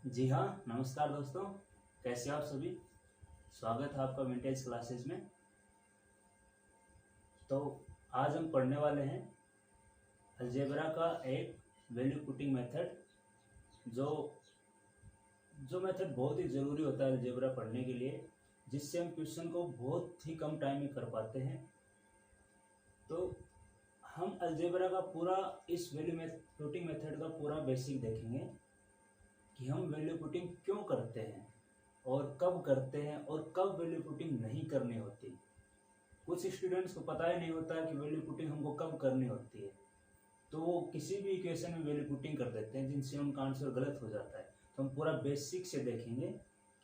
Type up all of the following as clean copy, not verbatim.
जी हाँ, नमस्कार दोस्तों। कैसे आप सभी। स्वागत है आपका विंटेज क्लासेस में। तो आज हम पढ़ने वाले हैं अलजेब्रा का एक वैल्यू पुटिंग मेथड, जो जो मेथड बहुत ही ज़रूरी होता है अलजेब्रा पढ़ने के लिए, जिससे हम क्वेश्चन को बहुत ही कम टाइम में कर पाते हैं। तो हम अलजेब्रा का पूरा इस वैल्यू पुटिंग मेथड का पूरा बेसिक देखेंगे कि हम वैल्यू पुटिंग क्यों करते हैं और कब करते हैं और कब वैल्यू पुटिंग नहीं करनी होती। कुछ स्टूडेंट्स को पता ही नहीं होता है कि वैल्यू पुटिंग हमको कब करनी होती है, तो वो किसी भी इक्वेशन में वैल्यू पुटिंग कर देते हैं, जिनसे उनका आंसर गलत हो जाता है। तो हम पूरा बेसिक से देखेंगे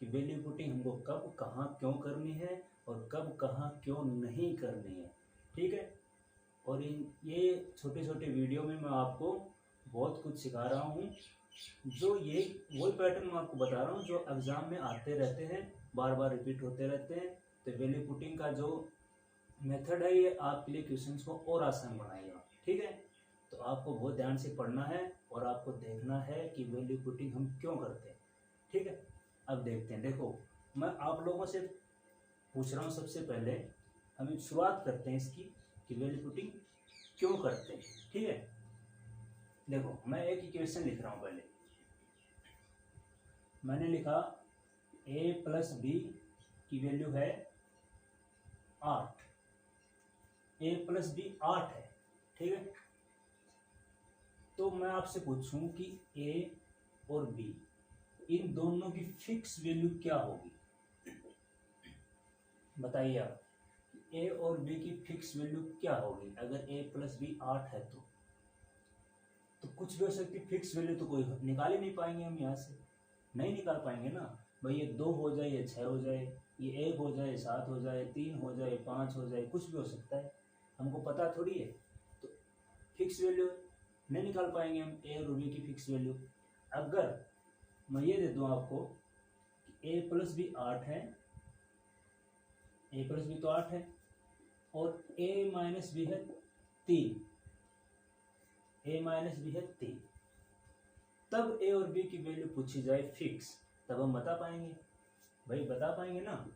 कि वैल्यू पुटिंग हमको कब कहाँ क्यों करनी है और कब कहाँ क्यों नहीं करनी है। ठीक है। और ये छोटे छोटे वीडियो में मैं आपको बहुत कुछ सिखा रहा हूँ, जो ये वही पैटर्न मैं आपको बता रहा हूँ जो एग्ज़ाम में आते रहते हैं, बार बार रिपीट होते रहते हैं। तो वैल्यू पुटिंग का जो मेथड है ये आपके लिए क्वेश्चंस को और आसान बनाएगा। ठीक है। तो आपको बहुत ध्यान से पढ़ना है और आपको देखना है कि वैल्यू पुटिंग हम क्यों करते हैं। ठीक है। अब देखते हैं। देखो, मैं आप लोगों से पूछ रहा हूँ, सबसे पहले हम शुरुआत करते हैं इसकी कि वैल्यू पुटिंग क्यों करते हैं। ठीक है। देखो, मैं एक इक्वेशन लिख रहा हूँ। पहले मैंने लिखा a प्लस बी की वैल्यू है 8। a प्लस बी 8 है। ठीक है। तो मैं आपसे पूछूं कि a और b इन दोनों की फिक्स वैल्यू क्या होगी। बताइए आप, a और b की फिक्स वैल्यू क्या होगी अगर a प्लस बी 8 है तो कुछ भी हो सकती है। फिक्स वैल्यू तो कोई निकाल ही नहीं पाएंगे, हम यहाँ से नहीं निकाल पाएंगे ना भाई। ये 2 हो जाए, ये 6 हो जाए, ये 1 हो जाए, 7 हो जाए, 3 हो जाए, 5 हो जाए, कुछ भी हो सकता है, हमको पता थोड़ी है। तो फिक्स वैल्यू नहीं निकाल पाएंगे हम ए और बी की फिक्स वैल्यू। अगर मैं ये दे दूँ आपको कि ए प्लस बी 8 है, ए प्लस बी तो 8 है, और ए माइनस बी है 3, ए माइनस बी है 3, तब ए और बी की वैल्यू पूछी जाए फिक्स, तब हम बता पाएंगे। भाई बता पाएंगे ना।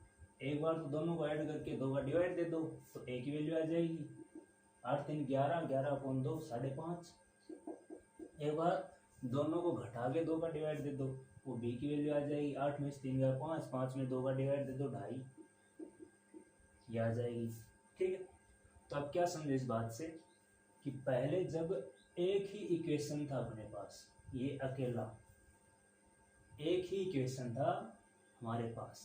एक बार तो दोनों को ऐड करके 2 का डिवाइड दे दो तो ए की वैल्यू आ जाएगी। 8 3 11, 11/2 5.5। एक बार दोनों को घटा के 2 का डिवाइड दे दो, वो बी की वैल्यू आ जाएगी। 8 में से 3 गया 5, 5 में 2 का डिवाइड दे दो 2.5, ये आ जाएगी। ठीक है। तो अब क्या समझे इस बात से कि पहले जब एक ही इक्वेशन था अपने पास, ये अकेला एक ही इक्वेशन था हमारे पास,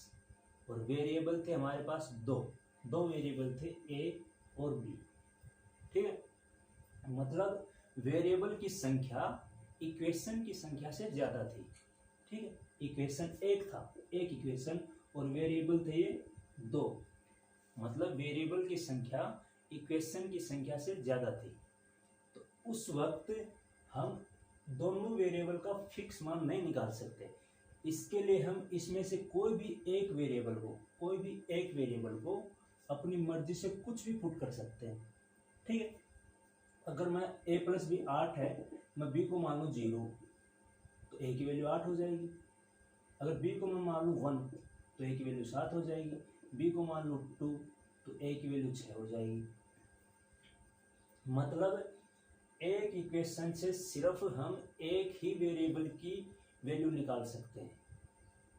और वेरिएबल थे हमारे पास दो वेरिएबल थे ए और बी। ठीक है। मतलब वेरिएबल की संख्या इक्वेशन की संख्या से ज्यादा थी। ठीक है। इक्वेशन एक था, एक इक्वेशन, और वेरिएबल थे ये 2। मतलब वेरिएबल की संख्या इक्वेशन की संख्या से ज्यादा थी। तो उस वक्त हम दोनों वेरिएबल का फिक्स मान नहीं निकाल सकते। इसके लिए हम इसमें से कोई भी एक वेरिएबल को अपनी मर्जी से कुछ भी पुट कर सकते हैं। ठीक है। अगर मैं a प्लस बी 8 है, मैं b को मान लूँ 0, तो a की वैल्यू 8 हो जाएगी। अगर b को मैं मान लूँ 1 तो a की वैल्यू 7 हो जाएगी। b को मान लूँ 2 तो a की वैल्यू 6 हो जाएगी। मतलब एक इक्वेशन से सिर्फ हम एक ही वेरिएबल की वैल्यू निकाल सकते हैं।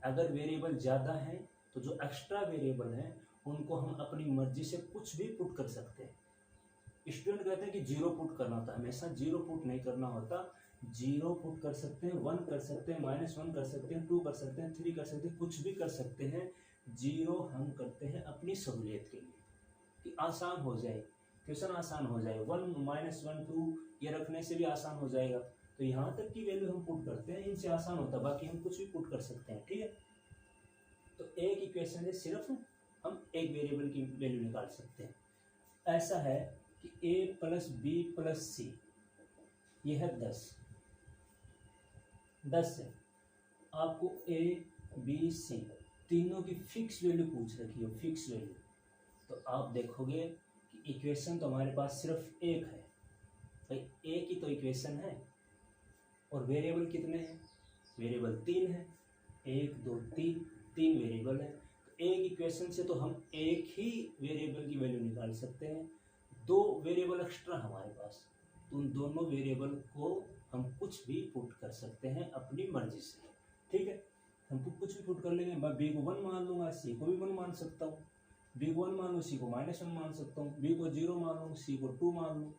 अगर वेरिएबल ज़्यादा है तो जो एक्स्ट्रा वेरिएबल हैं उनको हम अपनी मर्जी से कुछ भी पुट कर सकते हैं। स्टूडेंट कहते हैं कि 0 पुट करना होता है, हमेशा 0 पुट नहीं करना होता। 0 पुट कर सकते हैं, 1 कर सकते हैं, -1 कर सकते हैं, 2 कर सकते हैं, 3 कर सकते हैं, कुछ भी कर सकते हैं। 0 हम करते हैं अपनी सहूलियत के लिए कि आसान हो जाए, क्वेश्चन आसान हो जाए। 1 -1 2 ये रखने से भी आसान हो जाएगा। तो यहाँ तक की वैल्यू हम पुट करते हैं, इनसे आसान होता है, बाकी हम कुछ भी पुट कर सकते हैं। ठीक है। तो एक इक्वेशन से सिर्फ हम एक वेरिएबल की वैल्यू निकाल सकते हैं। ऐसा है कि a प्लस बी प्लस सी ये है 10 है। आपको a b c तीनों की फिक्स वैल्यू पूछ रखी हो, फिक्स वैल्यू। तो आप देखोगे कि इक्वेशन तो हमारे पास सिर्फ एक है भाई, एक ही तो इक्वेशन है, और वेरिएबल कितने हैं? वेरिएबल 3 है, 1 2 3 3 वेरिएबल है। तो एक इक्वेशन से तो हम एक ही वेरिएबल की वैल्यू निकाल सकते हैं, 2 वेरिएबल एक्स्ट्रा हमारे पास, तो उन दोनों वेरिएबल को हम कुछ भी पुट कर सकते हैं अपनी मर्जी से, ठीक है। हम कुछ भी पुट कर लेंगे, मैं बी को 1 मान लूँगा, सी को भी 1 मान सकता हूँ, बी को 1 मान लूँ, सी को -1 मान सकता हूँ, बी को 0 मान लूँ, सी को 2 मान लूँ,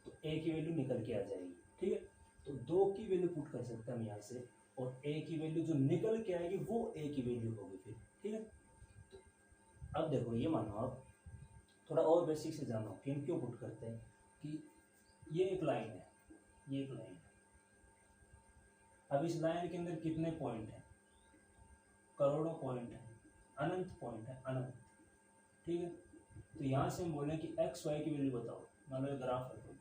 तो ए की वैल्यू निकल के आ जाएगी, ठीक है। तो 2 की वैल्यू पुट कर सकते हैं हम यहाँ से, और ए की वैल्यू जो निकल के आएगी वो ए की वैल्यू होगी फिर, ठीक है। तो अब देखो ये मानो आप थोड़ा और बेसिक से जानो कि हम क्यों पुट करते हैं, कि ये एक लाइन है, ये एक लाइन है। अब इस लाइन के अंदर कितने पॉइंट हैं, करोड़ों पॉइंट हैं, अनंत पॉइंट है, अनंत, ठीक है। तो यहाँ से हम बोलें कि एक्स वाई की वैल्यू बताओ, मान लो एक ग्राफ है कोई,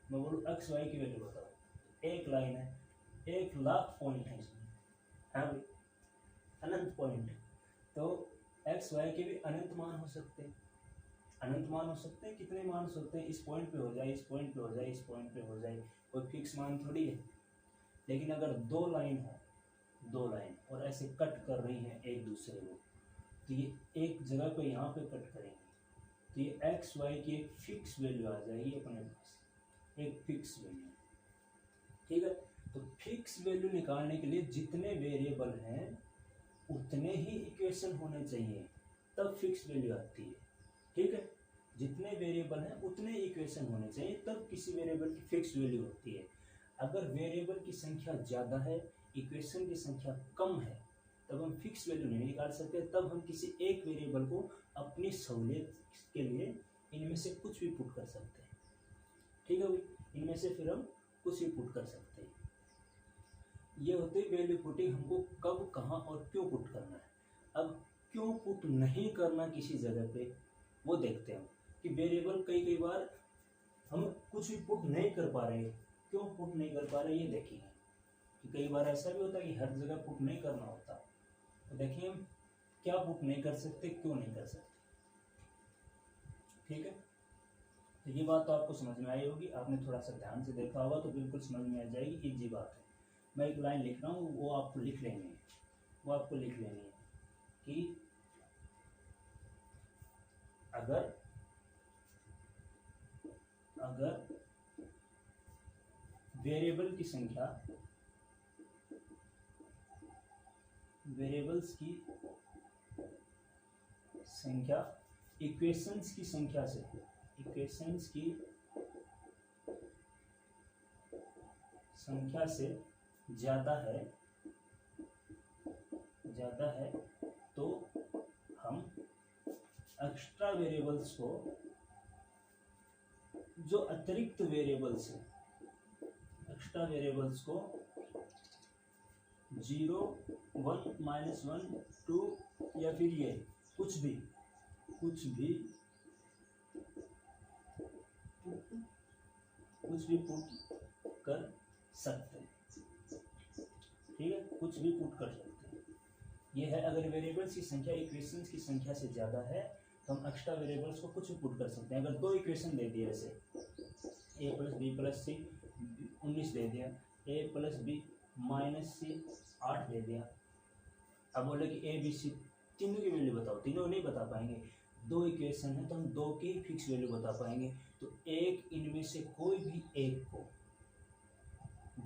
मैं बोलूँ एक्स वाई की वैल्यू बताओ, एक लाइन है, 1,00,000 पॉइंट है इसमें, हाँ भाई, अनंत पॉइंट है। तो एक्स वाई के भी अनंत मान हो सकते हैं, अनंत मान हो सकते हैं, कितने मान हो सकते हैं, इस पॉइंट पे हो जाए, इस पॉइंट पे हो जाए, इस पॉइंट पे हो जाए, कोई फिक्स मान थोड़ी है। लेकिन अगर 2 लाइन हो, 2 लाइन और ऐसे कट कर रही हैं एक दूसरे को, तो ये एक जगह पे यहाँ पे कट करेंगे, तो ये एक्स वाई की एक फिक्स वैल्यू आ जाएगी अपने पास, एक फिक्स वैल्यू, ठीक है। तो फिक्स वैल्यू निकालने के लिए जितने वेरिएबल हैं उतने ही इक्वेशन होने चाहिए, तब फिक्स वैल्यू आती है, ठीक है। जितने वेरिएबल हैं उतने इक्वेशन होने चाहिए, तब किसी वेरिएबल की फिक्स वैल्यू होती है। अगर वेरिएबल की संख्या ज़्यादा है, इक्वेशन की संख्या कम है, तब हम फिक्स वैल्यू नहीं निकाल सकते, तब हम किसी एक वेरिएबल को अपनी सहूलियत के लिए इनमें से कुछ भी पुट कर सकते हैं, ठीक है भाई, इनमें से फिर हम कुछ भी पुट कर सकते हैं। ये होती है वैल्यू पुटिंग, हमको कब, कहाँ और क्यों पुट करना है। अब क्यों पुट नहीं करना किसी जगह पे, वो देखते हैं कि वेरिएबल कई बार हम कुछ भी पुट नहीं कर पा रहे, क्यों पुट नहीं कर पा रहे ये देखेंगे, कि कई बार ऐसा भी होता है कि हर जगह पुट नहीं करना होता। तो देखिए हम क्या पुट नहीं कर सकते, क्यों नहीं कर सकते, ठीक है। तो ये बात तो आपको समझ में आई होगी, आपने थोड़ा सा ध्यान से देखा होगा तो बिल्कुल समझ में आ जाएगी, इजी बात है। मैं एक लाइन लिख रहा हूँ, वो आपको लिख लेनी है, वो आपको लिख लेनी है कि अगर वेरिएबल की संख्या, वेरिएबल्स की संख्या इक्वेशंस की संख्या से, इक्वेशंस की संख्या से ज़्यादा है, तो हम एक्स्ट्रा वेरिएबल्स को, जो अतिरिक्त वेरिएबल्स हैं, एक्स्ट्रा वेरिएबल्स को 0 1 -1 2 या फिर ये कुछ भी पुट कर सकते हैं, ठीक है, कुछ भी पुट कर सकते हैं। ये है अगर वेरिएबल्स की संख्या इक्वेशंस की संख्या से ज़्यादा है तो हम एक्स्ट्रा वेरिएबल्स को कुछ भी पुट कर सकते हैं। अगर 2 इक्वेशन दे दिए, ऐसे a + b + c 19 दे दिया, a + b - c 8 दे दिया, अब बोले कि a b c तीनों की वैल्यू बताओ, तीनों नहीं बता पाएंगे, 2 इक्वेशन है तो हम 2 की फिक्स वैल्यू बता पाएंगे। तो एक इनमें से कोई भी एक को,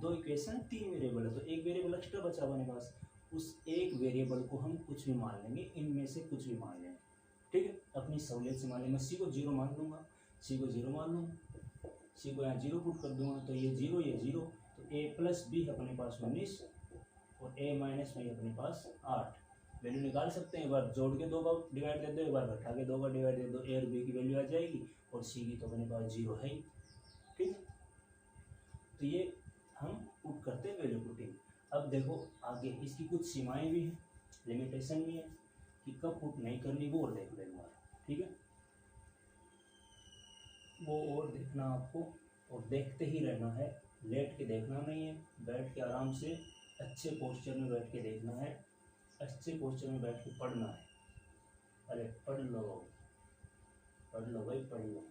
2 इक्वेशन 3 वेरिएबल है तो एक वेरिएबल एक्स्ट्रा बचा अपने पास, उस एक वेरिएबल को हम कुछ भी मान लेंगे, इनमें से कुछ भी मान लेंगे, ठीक है, अपनी सहूलियत से मान लेंगे। सी को 0 मान लूँगा, सी को 0 मान लूँगा, सी को यहाँ 0 पुट कर दूंगा, तो ये 0 ये 0, तो a + b है अपने पास 19 और a - b अपने पास 8। वैल्यू निकाल सकते हैं, एक बार जोड़ के 2 बार डिवाइड दे दो, एक बार घटा के 2 बार डिवाइड दे दो, a और b की वैल्यू आ जाएगी और c की तो अपने पास 0 है ही, ठीक। तो ये हम पुट करते हैं वैल्यू पुटिंग। अब देखो आगे इसकी कुछ सीमाएं भी हैं, लिमिटेशन भी है कि कब पुट नहीं करनी, वो और देख लेंगे, ठीक है, वो और देखना आपको, और देखते ही रहना है, लेट के देखना नहीं है, बैठ के आराम से अच्छे पोस्चर में बैठ के देखना है, अच्छे पोस्चर में बैठ के पढ़ना है। अरे पढ़ लो भाई, पढ़ लो।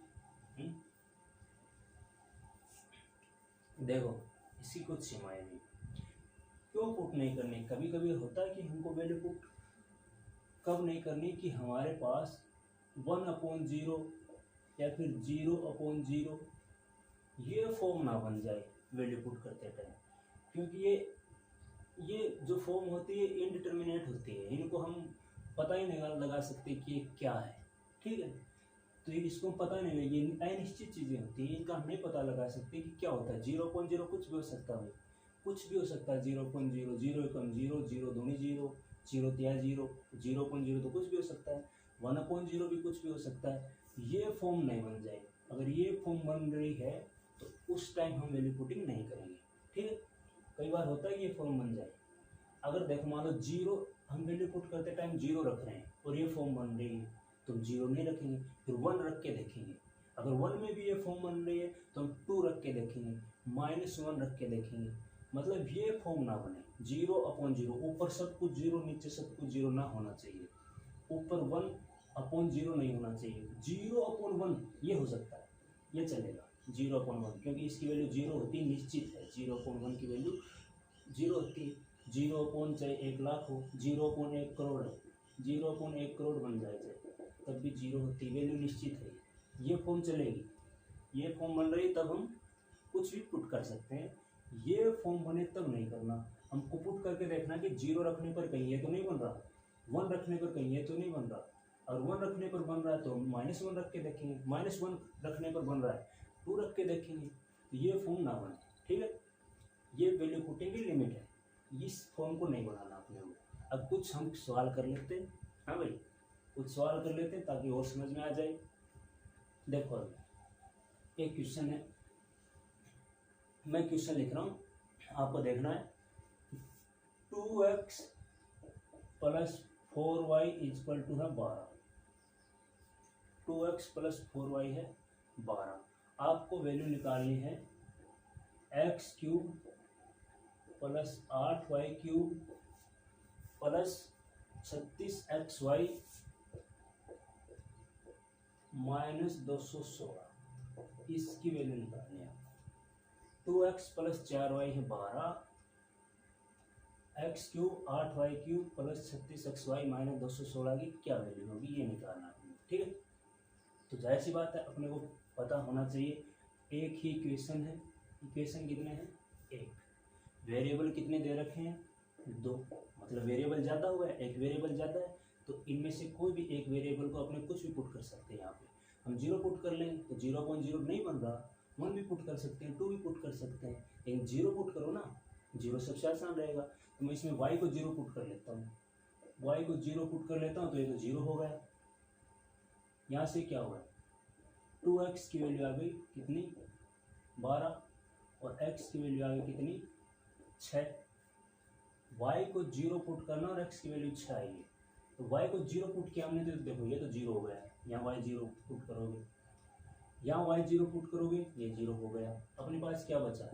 देखो इसकी कुछ सीमाएं भी, क्यों पुट नहीं करनी? कभी कभी होता है कि हमको वैल्यू पुट कब नहीं करनी कि हमारे पास 1/0 या फिर 0/0 ये फॉर्म ना बन जाए वैल्यू पुट करते टाइम, क्योंकि ये जो फॉर्म होती है इनडिटर्मिनेट होती है, इनको हम पता ही नहीं लगा सकते कि ये क्या है, ठीक है। तो इसको पता नहीं लगे, ये अनिश्चित चीज़ें होती हैं, इनका हम नहीं पता लगा सकते कि क्या होता है। 0.0 कुछ भी हो सकता है, कुछ भी हो सकता है। 0.0, 0 एकम 0, 0 दूनी 0, 0 तिया 0, 0.0 तो कुछ भी हो सकता है। 1/0 भी कुछ भी हो सकता है। ये फॉर्म नहीं बन जाए, अगर ये फॉर्म बन रही है तो उस टाइम हम वैल्यू पुटिंग नहीं करेंगे, ठीक है। कई बार होता है कि ये फॉर्म बन जाए, अगर देखो मान लो 0 हम वैल्यू पुट करते टाइम 0 रख रहे हैं और ये फॉर्म बन रही है तो हम 0 नहीं रखेंगे, फिर 1 रख के देखेंगे। अगर 1 में भी ये फॉर्म बन रही है तो हम 2 रख के देखेंगे, -1 रख के देखेंगे। मतलब ये फॉर्म ना बने 0/0, ऊपर सब कुछ 0 नीचे सब कुछ 0 ना होना चाहिए, ऊपर 1/0 नहीं होना चाहिए। 0/1 ये हो सकता है, ये चलेगा 0/1, क्योंकि इसकी वैल्यू 0 होती निश्चित है। 0/1 की वैल्यू 0 होती है। 0 चाहे 1 लाख हो, 0/1 करोड़ है, 0/1 करोड़ बन जाए तब भी 0 होती, वैल्यू निश्चित है। ये फॉर्म चलेगी, ये फॉर्म बन रही तब हम कुछ भी पुट कर सकते हैं। ये फॉर्म बने तब नहीं करना, हमको पुट करके देखना कि 0 रखने पर कहीं ये तो नहीं बन रहा, 1 रखने पर कहीं ये तो नहीं बन रहा, और 1 रखने पर बन रहा है तो -1 रख के देखेंगे, -1 रखने पर बन रहा है 2 रख के देखेंगे, तो ये फॉर्म ना बने, ठीक है। ये वैल्यू पुटिंग की लिमिट है, इस फॉर्म को नहीं बनाना अपने को। अब कुछ हम सवाल कर लेते हैं, हाँ भाई कुछ सवाल कर लेते हैं ताकि और समझ में आ जाए। देखो अभी एक क्वेश्चन है, मैं क्वेश्चन लिख रहा हूँ, आपको देखना है। 2x + 4y = है 12। 2x + 4y है 12। आपको वैल्यू निकालनी है x³ + 8y³ + 36xy - 216, इसकी वैल्यू निकालनी है। 2x + 4y है 12, x³ 8y³ + 36xy - 216 की क्या वैल्यू होगी, ये निकालना है, ठीक है। तो जाहिर सी बात है अपने को पता होना चाहिए, एक ही इक्वेशन है, इक्वेशन कितने हैं, एक, वेरिएबल कितने दे रखे हैं, 2, मतलब वेरिएबल ज़्यादा हुआ है, एक वेरिएबल ज़्यादा है, तो इनमें से कोई भी एक वेरिएबल को अपने कुछ भी पुट कर सकते हैं। यहाँ पे हम 0 पुट कर लेंगे तो 0/0 नहीं बन रहा, 1 भी पुट कर सकते हैं, 2 भी पुट कर सकते हैं, लेकिन 0 पुट करो ना, 0 सबसे आसान रहेगा। तो मैं इसमें y को 0 पुट कर लेता हूँ, y को 0 पुट कर लेता हूँ तो ये तो 0 हो गया। यहाँ से क्या हुआ, 2x की वैल्यू आ गई कितनी, 12, और x की वैल्यू आ गई कितनी, 6। y को 0 पुट करना और x की वैल्यू 6 आई है, तो y को 0 पुट किया हमने तो देखो ये तो 0 हो गया, यहाँ y 0 पुट करोगे, यहाँ y 0 पुट करोगे ये 0 हो गया। अपने पास क्या बचा,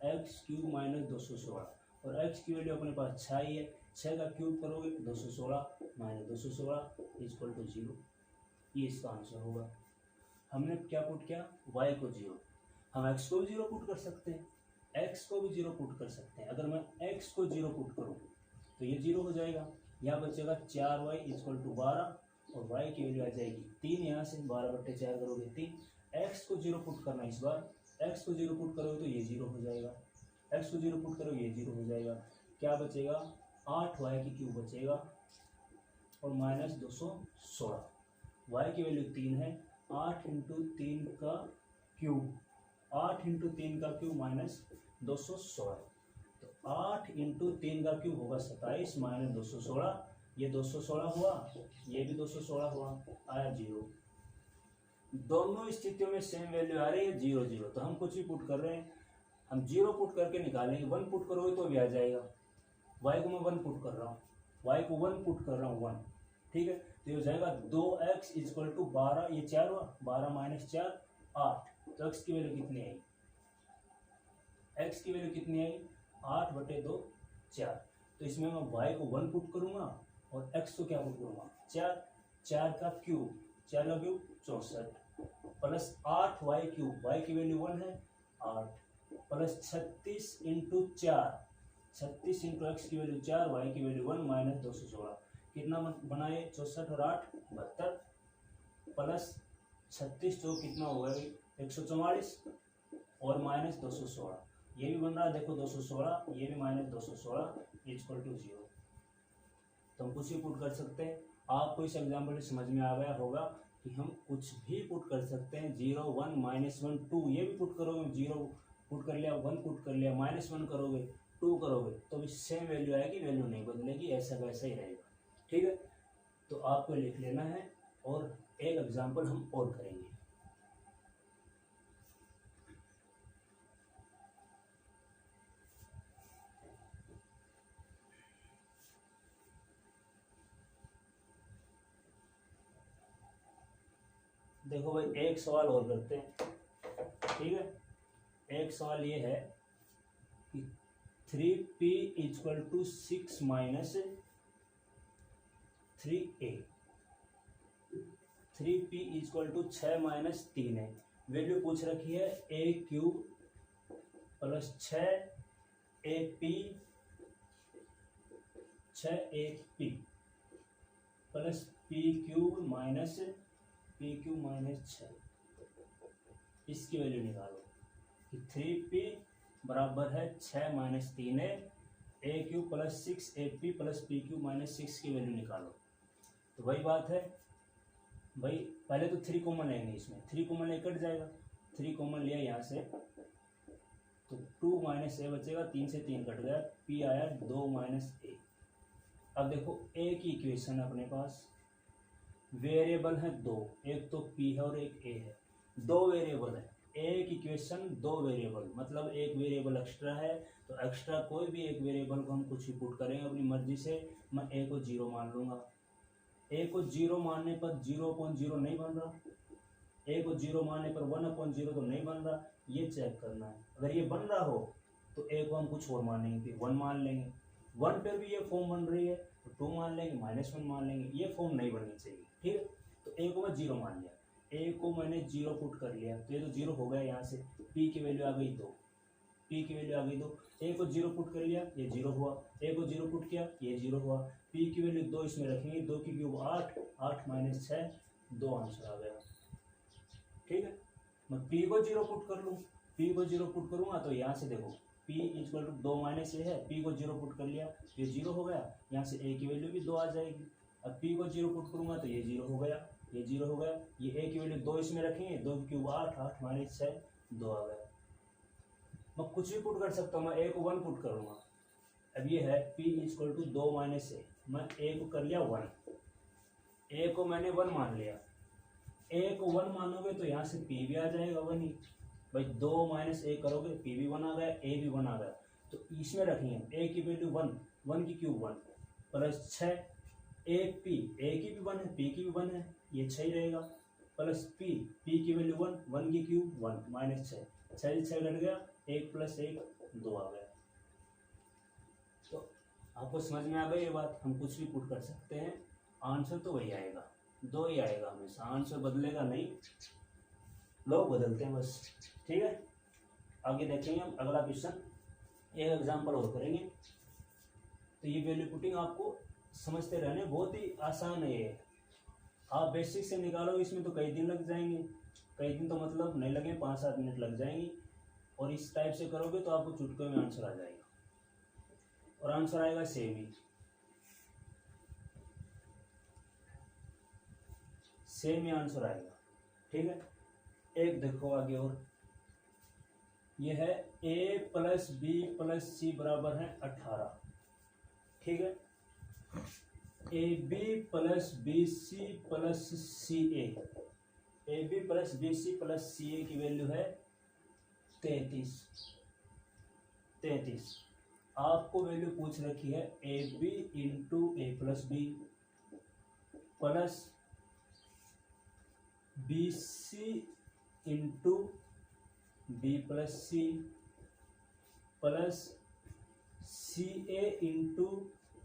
x³ - 216, और x की वैल्यू अपने पास 6 ही है, 6 का क्यूब करोगे 216 - 216 = 0, ये इसका आंसर होगा। हमने क्या पुट किया, y को 0, हम x को भी 0 पुट कर सकते हैं, x को भी 0 पुट कर सकते हैं। अगर मैं x को 0 पुट करूँ तो ये 0 हो जाएगा, यहाँ बचेगा 4y = 12, और y की वैल्यू आ जाएगी 3, यहाँ से 12/4 करोगे 3। x को 0 पुट करना, इस बार x को 0 पुट करोगे तो ये 0 हो जाएगा, x को 0 पुट करोगे ये 0 हो जाएगा। क्या बचेगा, 8y³ बचेगा और -216, y की वैल्यू 3 है, 8 × 3 का क्यूब, 8 × 3 का क्यूब -216, तो 8 × 3 का क्यूब होगा 27 - 216, ये 216 हुआ, ये भी 216 हुआ, आया 0। दोनों स्थितियों में सेम वैल्यू आ रही है 0 0, तो हम कुछ भी पुट कर रहे हैं, हम 0 पुट करके निकालेंगे, 1 पुट करोगे तो भी आ जाएगा। y को मैं 1 पुट कर रहा हूँ, y को 1 पुट कर रहा हूँ 1, ठीक है, तो ये हो जाएगा 2x = 12, ये 4 हुआ, 12 - 4 8, तो x की वैल्यू कितनी आई, x की वैल्यू कितनी आई, 8/2 4। तो इसमें मैं y को 1 पुट करूंगा और x को क्या पुट करूंगा, 4, 4 का क्यूब, 4 का क्यूब 64, प्लस 8y³ y की वैल्यू 1 है 8, प्लस 36 × 4, 36 इंटू एक्स की वैल्यू 4, वाई की वैल्यू 1 माइनस 216 कितना बनाए 64 और 8 72 प्लस 36 जो कितना होगा भाई 144 और माइनस 216 ये भी बन रहा है देखो 216 ये भी माइनस 216 इक्वल टू 0। तो हम कुछ भी पुट कर सकते हैं। आपको इस एग्जाम्पल से समझ में आ गया होगा कि हम कुछ भी पुट कर सकते हैं। 0 1 माइनस 1 2 ये भी पुट करोगे 0 पुट कर लिया 1 पुट कर लिया माइनस 1 करोगे 2 करोगे तो भी सेम वैल्यू आएगी, वैल्यू नहीं बदलेगी, ऐसा वैसा ही रहेगा। ठीक है, तो आपको लिख लेना है और एक एग्जाम्पल हम और करेंगे। देखो भाई एक सवाल और करते हैं। ठीक है, एक सवाल ये है कि 3p equal to 6 minus 3a 3p equal to 6 minus 3 है। वैल्यू पूछ रखी है a cube plus 6ap 6ap plus p cube minus p cube minus 6। इसकी वैल्यू निकालो कि 3p बराबर है 6 माइनस 3 है a cube plus 6ap plus p cube minus 6 की वैल्यू निकालो। तो वही बात है भाई, पहले तो 3 कॉमन लेंगे, इसमें 3 कॉमन ले कट जाएगा, 3 कॉमन लिया यहाँ से तो 2 माइनस a बचेगा, 3 से 3 कट गया, p आया 2 माइनस a। अब देखो a की इक्वेशन अपने पास वेरिएबल है दो, एक तो p है और एक a है, दो वेरिएबल है। एक इक्वेशन दो वेरिएबल मतलब एक वेरिएबल एक्स्ट्रा है, तो एक्स्ट्रा कोई भी एक वेरिएबल को हम कुछ भी पुट करेंगे अपनी मर्जी से। मैं a को 0 मान लूँगा, a को 0 मानने पर 0/0 नहीं बन रहा, a को 0 मानने पर 1/0 तो नहीं बन रहा, ये चेक करना है। अगर ये बन रहा हो तो a को हम कुछ और मानेंगे, फिर 1 मान लेंगे, 1 पर भी ये फॉर्म बन रही है तो 2 मान लेंगे, -1 मान लेंगे, ये फॉर्म नहीं बननी चाहिए। ठीक है, तो a को मैं 0 मान लिया, a को मैंने 0 पुट कर लिया तो ये तो 0 हो गया। यहाँ से p की वैल्यू आ गई 2, p की वैल्यू आ गई 2, a को 0 पुट कर लिया ये 0 हुआ, a को 0 पुट किया ये 0 हुआ, p की वैल्यू 2 इसमें रखेंगे, 2 की क्यूब 8, 8 माइनस 6, 2 आंसर आ गया। ठीक है, मैं p को 0 पुट कर लूँ, p को 0 पुट करूँगा तो यहाँ से देखो p equal to 2 minus a है, p को 0 पुट कर लिया ये 0 हो गया, यहाँ से a की वैल्यू भी 2 आ जाएगी। अब p को 0 पुट करूँगा तो ये 0 हो गया, ये 0 हो गया, ये a की वैल्यू 2 इसमें रखेंगे, 2 की क्यूब 8, 8 माइनस 6, 2 आ गया। मैं कुछ भी पुट कर सकता हूँ, मैं a को 1 पुट करूँगा। अब ये है p equal to 2 minus a, मैं a को कर लिया 1, a को मैंने 1 मान लिया, a को 1 मानोगे तो यहाँ से p भी आ जाएगा 1 ही भाई, 2 माइनस a करोगे p भी 1 आ गया, a भी 1 आ गया, तो इसमें रखेंगे a की वैल्यू 1, 1 की क्यूब 1 प्लस 6 a की भी 1 है, p की भी 1 है, ये 6 ही रहेगा, प्लस p की वैल्यू 1, 1 की क्यूब 1 माइनस 6, 6 से 6 घट गया, 1 प्लस 1 2 आ गया। तो आपको समझ में आ गई ये बात, हम कुछ भी पुट कर सकते हैं, आंसर तो वही आएगा, 2 ही आएगा हमेशा, आंसर बदलेगा नहीं, लोग बदलते हैं बस। ठीक है, आगे देखेंगे हम अगला क्वेश्चन, एक एग्जांपल और करेंगे। तो ये वैल्यू पुटिंग आपको समझते रहने, बहुत ही आसान है ये, आप बेसिक से निकालोगे इसमें तो कई दिन लग जाएंगे, कई दिन तो मतलब नहीं लगे 5-7 मिनट लग जाएंगे, और इस टाइप से करोगे तो आपको चुटकी में आंसर आ जाएगा, और आंसर आएगा सेम ही, सेम ही आंसर आएगा। ठीक है, एक देखो आगे और, यह है a plus B plus C बराबर है 18। ठीक है, A B plus B C plus C A B plus B C plus C A की वैल्यू है 33। आपको वैल्यू पूछ रखी है A B into A plus B plus B C into B plus C plus C A into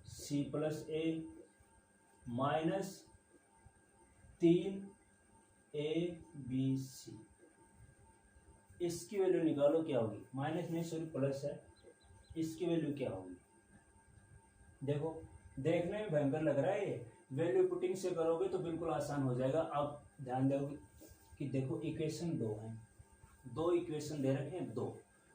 C plus A minus 3 A B C. इसकी value निकालो क्या होगी, माइनस नहीं सॉरी प्लस है, इसकी वैल्यू क्या होगी? देखो देखने में भयंकर लग रहा है, ये वैल्यू पुटिंग से करोगे तो बिल्कुल आसान हो जाएगा। अब ध्यान दोगे कि देखो इक्वेशन दो है, दो इक्वेशन दे रखे हैं, दो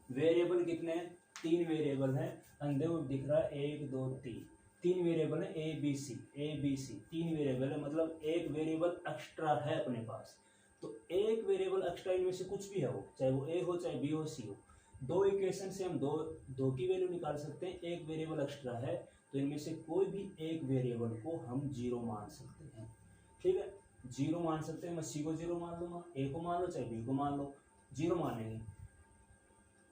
वेरिएबल कितने हैं? तीन वेरिएबल है। अंधे को दिख रहा है 1 2 3, तीन वेरिएबल है ए बी सी, तीन वेरिएबल है, मतलब एक वेरिएबल एक्स्ट्रा है अपने पास। तो एक वेरिएबल एक्स्ट्रा इनमें से कुछ भी है, वो चाहे वो ए हो चाहे बी हो सी हो, दो इक्वेशन से हम दो की वैल्यू निकाल सकते हैं। एक वेरिएबल एक्स्ट्रा है तो इनमें से कोई भी एक वेरिएबल को हम जीरो मान सकते हैं। ठीक है, जीरो मान सकते हैं। मैं सी को जीरो मान लूंगा, ए को मान लो चाहे बी को मान लो, जीरो मानेंगे।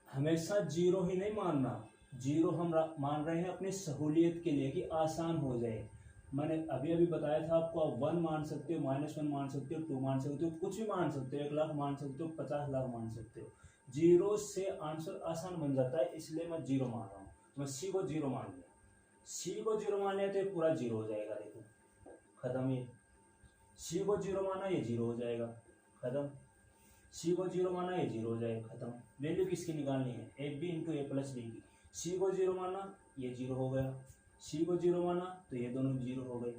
हमेशा जीरो ही नहीं मानना, जीरो हम मान रहे हैं अपनी सहूलियत के लिए कि आसान हो जाए। मैंने अभी अभी बताया था आपको, आप 1 मान सकते हो, -1 मान सकते हो, 2 मान सकते हो, कुछ भी मान सकते हो, 1 लाख मान सकते हो, 50 लाख मान सकते हो। जीरो से आंसर आसान बन जाता है, इसलिए मैं जीरो मान रहा हूँ। तो मैं सी को जीरो मान लिया, सी को जीरो मान लिया तो ये पूरा जीरो हो जाएगा। देखो खत्म, ये सी को जीरो माना ये जीरो हो जाएगा, खत्म। सी को जीरो माना ये जीरो हो जाएगा, खत्म। वैल्यू किसकी निकालनी है? A B into A plus B की। सी को जीरो माना ये जीरो हो गया, सी को जीरो माना तो ये दोनों जीरो हो गए।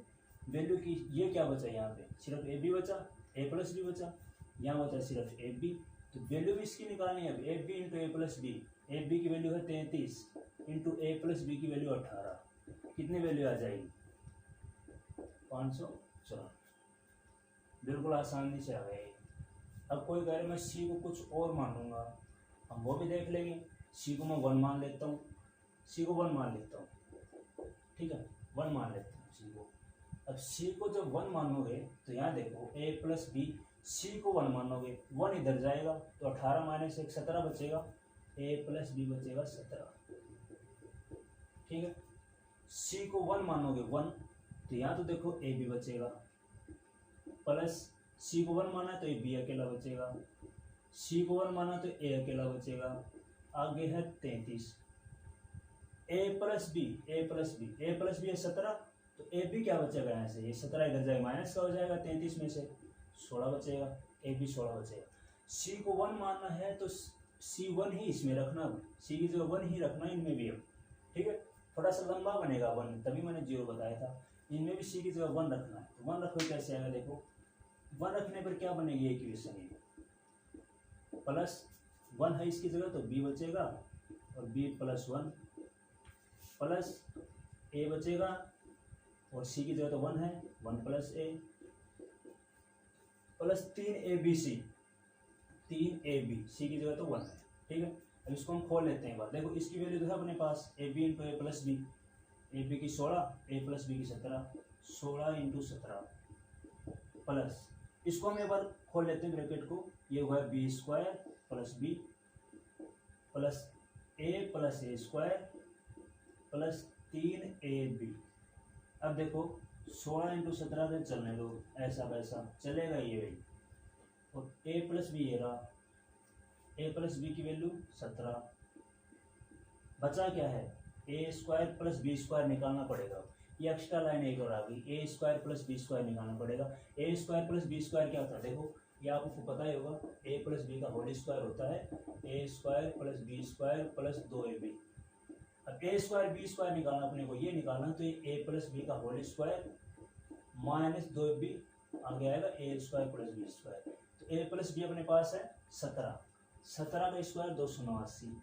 वैल्यू की ये क्या बचा? यहाँ पे सिर्फ ए बी बचा, ए प्लस बी बचा, यहाँ बचा सिर्फ ए बी। तो वैल्यू भी इसकी निकालनी है। A B into A plus B, A B की वैल्यू है 33 इंटू ए प्लस बी की वैल्यू 18, कितनी वैल्यू आ जाएगी? 554। बिल्कुल आसानी से आ गए। अब कोई कह रहे मैं सी को कुछ और मान लूँगा, हम वो भी देख लेंगे। सी को मैं 1 मान लेता हूँ, सी को 1 मान लेता हूँ, ठीक है, 1 मान लेता हूँ सी को। अब सी को जब 1 मानोगे तो यहाँ देखो ए प्लस बी, सी को 1 मानोगे, 1 इधर जाएगा तो 18 माइनस 1 17 बचेगा, ए प्लस बी बचेगा 17, ठीक है। सी को 1 मानोगे 1, तो यहाँ तो देखो ए बी बचेगा, प्लस सी को 1 माना तो ए बी अकेला बचेगा, सी को 1 माना तो ए अकेला बचेगा, आगे है 33, ए प्लस बी, ए प्लस बी, ए प्लस बी है 17, तो ए बी क्या बचेगा? यहाँ से ये 17 इधर जाएगा, माइनस का हो जाएगा, 33 में से 16 बचेगा, ए बी 16 बचेगा। सी को 1 मानना है तो सी 1 ही इसमें रखना, सी की जगह 1 ही रखना इनमें भी, ठीक है। थोड़ा सा लंबा बनेगा 1, तभी मैंने 0 बताया था। इनमें भी सी की जगह 1 रखना है, तो 1 रखो कैसे आएगा? देखो 1 रखने पर क्या बनेगी इक्वेशन? ये प्लस 1 है इसकी जगह तो बी बचेगा, और बी प्लस 1 प्लस ए बचेगा, और सी की जगह तो 1 है, 1 plus A plus 3 A B C, 3 A B, C की जगह तो 1 है, ठीक है। अब इसको हम खोल लेते हैं एक बार। देखो इसकी वैल्यू तो है अपने पास, A B into A plus B, A B की 16, ए प्लस बी की 17, 16 इंटू 17 प्लस, इसको हम एक बार खोल लेते हैं ब्रैकेट को, ये हुआ B square plus B plus A square plus 3 A B. अब देखो 16 इंटू 17 से चलने दो, ऐसा वैसा चलेगा ये भाई, और ए प्लस बी ये रहा, ए प्लस बी की वैल्यू 17, बचा क्या है? A square plus B square निकालना पड़ेगा, ये एक्स्ट्रा लाइन एक और आ गई, A square plus B square निकालना पड़ेगा। A square plus B square क्या होता है? देखो ये आपको पता ही होगा, ए प्लस बी का होल स्क्वायर होता है A square plus B square plus 2ab। अब ए स्क्वायर बी स्क्वायर निकालना अपने को, ये निकालना तो ये ए प्लस बी का होल स्क्वायर माइनस 2ab आगे आएगा ए स्क्वायर प्लस बी स्क्वायर। तो ए प्लस बी अपने पास है 17, 17 का स्क्वायर 289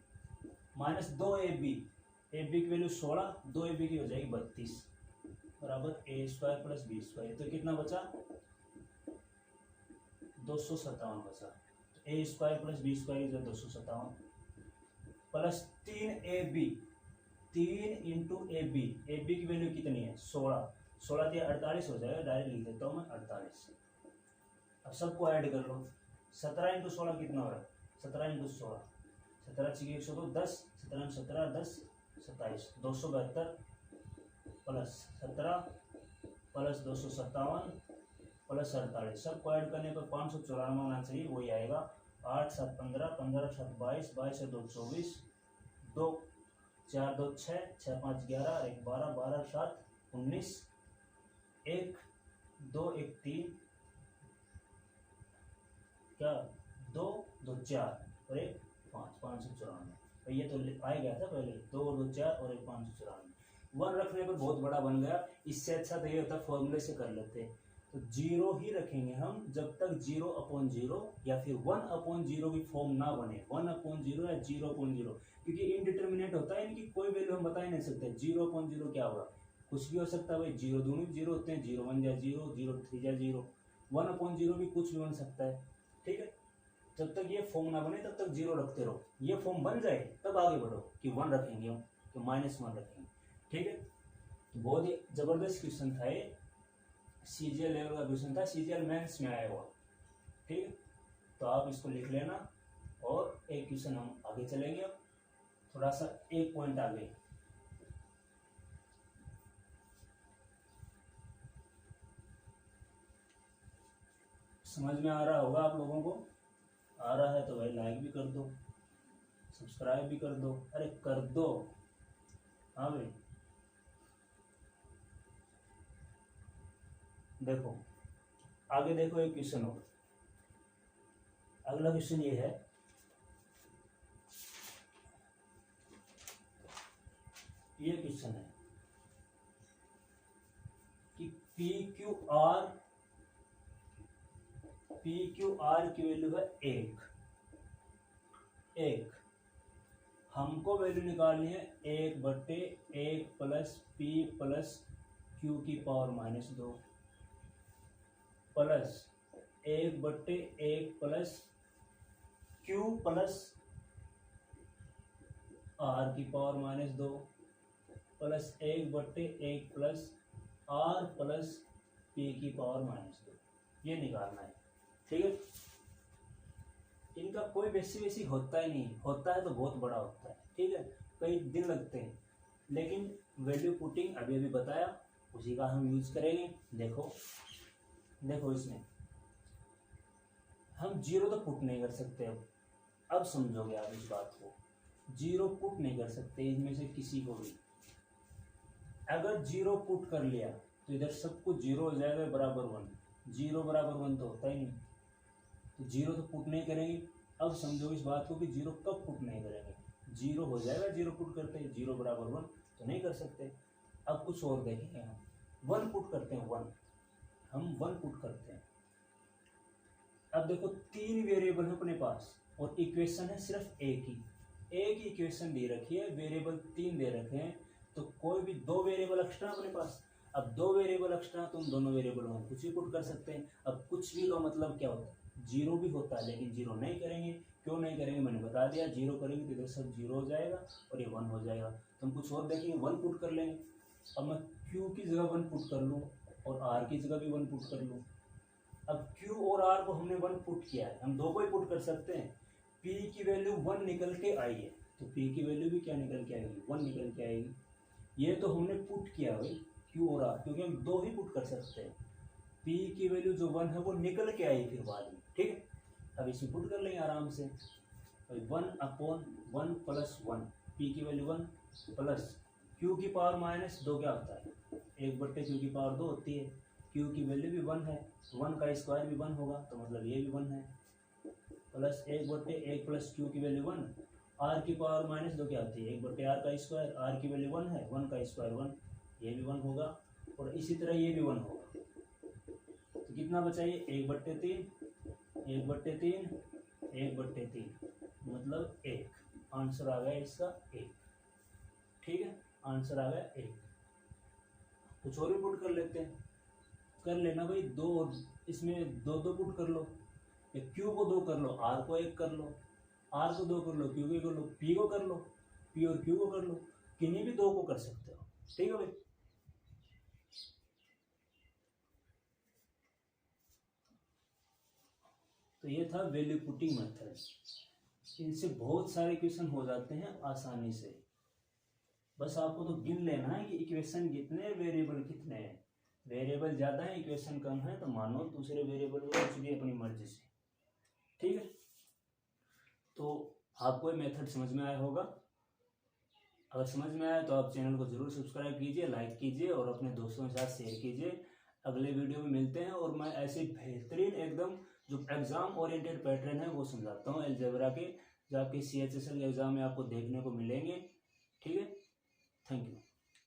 माइनस 2ab, ab की वैल्यू 16, 2ab की हो जाएगी 32 बराबर A square plus B square. तो कितना बचा? 257 बचा। तो A square plus B square is 257 plus 3ab, 3 into A B की वैल्यू कितनी है? 16, 16 से 48 हो जाएगा, डायरेक्ट लिख देता हूँ मैं 48। अब सबको ऐड कर लो, 17 इंटू 16 कितना हो रहा है? 17 इंटू 16, 17 6 102 10, 17 17 10 27, 272 प्लस 17 प्लस 257 प्लस 48, सबको ऐड करने पर 594 आना चाहिए, वही आएगा। 8 7 15, 15 7 22, 22 से 2 24, 2 4 2 6, 6 5 11, 1 12, 12 7 19, 1 2 1 3, क्या 2 2 4 और 1 5, 594। तो ये तो आ ही गया था पहले, 2 और 2 4 और 1 594। 1 रखने पर बहुत बड़ा बन गया, इससे अच्छा तो ये होता फॉर्मूले से कर लेते। तो 0 ही रखेंगे हम जब तक 0/0 या फिर 1/0 की फॉर्म ना बने, 1/0 या 0/0, क्योंकि इनडिटर्मिनेट होता है, इनकी कोई वैल्यू हम बता ही नहीं सकते। 0/0 क्या होगा, कुछ भी हो सकता है भाई, 0 दूनी 0 होते हैं, 0 1 जा 0, 0 3 जा 0, 1/0 भी कुछ भी बन सकता है। ठीक है, जब तक ये फॉर्म ना बने तब तक 0 रखते रहो, ये फॉर्म बन जाए तब आगे बढ़ो कि 1 रखेंगे हम, तो -1 रखेंगे। ठीक है, तो बहुत ही जबरदस्त क्वेश्चन था ये, सीजीएल लेवल का क्वेश्चन था, सीजीएल मेंस में आया हुआ। ठीक है, तो आप इसको लिख लेना। और एक क्वेश्चन हम आगे चलेंगे, अब थोड़ा सा एक पॉइंट आगे। समझ में आ रहा होगा आप लोगों को, आ रहा है तो भाई लाइक भी कर दो, सब्सक्राइब भी कर दो, अरे कर दो। हाँ भाई, देखो आगे देखो, एक क्वेश्चन होगा। अगला क्वेश्चन ये है, ये क्वेश्चन है कि पी क्यू आर की वैल्यू है 1। हमको वैल्यू निकालनी है 1/1 प्लस पी प्लस क्यू की power -2 plus 1/1 plus Q plus R की power -2 plus 1/1 plus R plus P की पावर -2, ये निकालना है। ठीक है, इनका कोई बेसी होता ही नहीं, होता है तो बहुत बड़ा होता है। ठीक है, कई दिन लगते हैं, लेकिन वैल्यू पुटिंग अभी बताया, उसी का हम यूज करेंगे। देखो इसमें हम 0 तो पुट नहीं कर सकते। अब समझोगे आप इस बात को, 0 पुट नहीं कर सकते इनमें से किसी को भी। अगर 0 पुट कर लिया तो इधर सब कुछ 0 हो जाएगा, बराबर 1। 0 बराबर 1 तो होता ही नहीं, तो 0 तो पुट नहीं करेंगे। अब समझो इस बात को कि 0 कब पुट नहीं करेंगे, 0 हो जाएगा 0 पुट करते हैं, 0 बराबर 1 तो नहीं कर सकते। अब कुछ और देखेंगे, हम 1 पुट करते हैं, 1 हम 1 पुट करते हैं। अब देखो 3 वेरिएबल है अपने पास और इक्वेशन है सिर्फ एक ही इक्वेशन दे रखी है, वेरिएबल 3 दे रखे हैं, तो कोई भी 2 वेरिएबल एक्स्ट्रा अपने पास। अब 2 वेरिएबल एक्स्ट्रा तो उन दोनों वेरिएबल में कुछ भी पुट कर सकते हैं। अब कुछ भी का मतलब क्या होता है, 0 भी होता है, लेकिन 0 नहीं करेंगे। क्यों नहीं करेंगे मैंने बता दिया, 0 करेंगे तो इधर सब 0 हो जाएगा और ये 1 हो जाएगा। तो हम कुछ और देखेंगे, 1 पुट कर लेंगे। अब मैं Q की जगह 1 पुट कर लूँ और R की जगह भी 1 पुट कर लूँ। अब Q और R को हमने 1 पुट किया है, हम 2 को ही पुट कर सकते हैं। P की वैल्यू 1 निकल के आई है, तो P की वैल्यू भी क्या निकल के आएगी, 1 निकल के आएगी। ये तो हमने पुट किया भाई Q और R, क्योंकि हम 2 ही पुट कर सकते हैं। P की वैल्यू जो 1 है वो निकल के आई फिर बाद में। ठीक है, अब इसमें पुट कर लेंगे आराम से, 1/1 प्लस 1, P की वैल्यू 1 प्लस Q की पावर -2 क्या होता है, 1/Q की पावर 2 होती है। Q की वैल्यू भी 1 है, 1 का स्क्वायर भी 1 होगा, तो मतलब ये भी 1 है, प्लस 1/1 प्लस Q की वैल्यू 1, R की पावर -2 क्या होती है, 1/R का स्क्वायर, R की वैल्यू 1 है, 1 का स्क्वायर 1, ये भी 1 होगा, और इसी तरह ये भी 1 होगा। तो कितना बचा ये, 1/3 मतलब 1। आंसर आ गया इसका 1। ठीक है, आंसर आ गया 1। कुछ और भी पुट कर लेते हैं, कर लेना भाई, 2 इसमें 2 पुट कर लो, Q को 2 कर लो, R को 1 कर लो, R को 2 कर लो, Q को कर लो, P को कर लो, P और Q को कर लो, किन्हीं भी 2 को कर सकते हो। ठीक है भाई, तो ये था वैल्यू पुटिंग मेथड। इनसे बहुत सारे क्वेश्चन हो जाते हैं आसानी से, बस आपको तो गिन लेना है कि इक्वेशन कितने, वेरिएबल कितने हैं। वेरिएबल ज़्यादा है, इक्वेशन कम है, तो मानो दूसरे वेरिएबल को कुछ भी अपनी मर्जी से। ठीक है, तो आपको ये मेथड समझ में आया होगा। अगर समझ में आया तो आप चैनल को जरूर सब्सक्राइब कीजिए, लाइक कीजिए और अपने दोस्तों के साथ शेयर कीजिए। अगले वीडियो में मिलते हैं, और मैं ऐसे बेहतरीन एकदम जो एग्जाम ओरिएंटेड पैटर्न है वो समझाता हूँ अलजेब्रा के, जो आपके CHSL के एग्ज़ाम में आपको देखने को मिलेंगे। ठीक है, थैंक यू।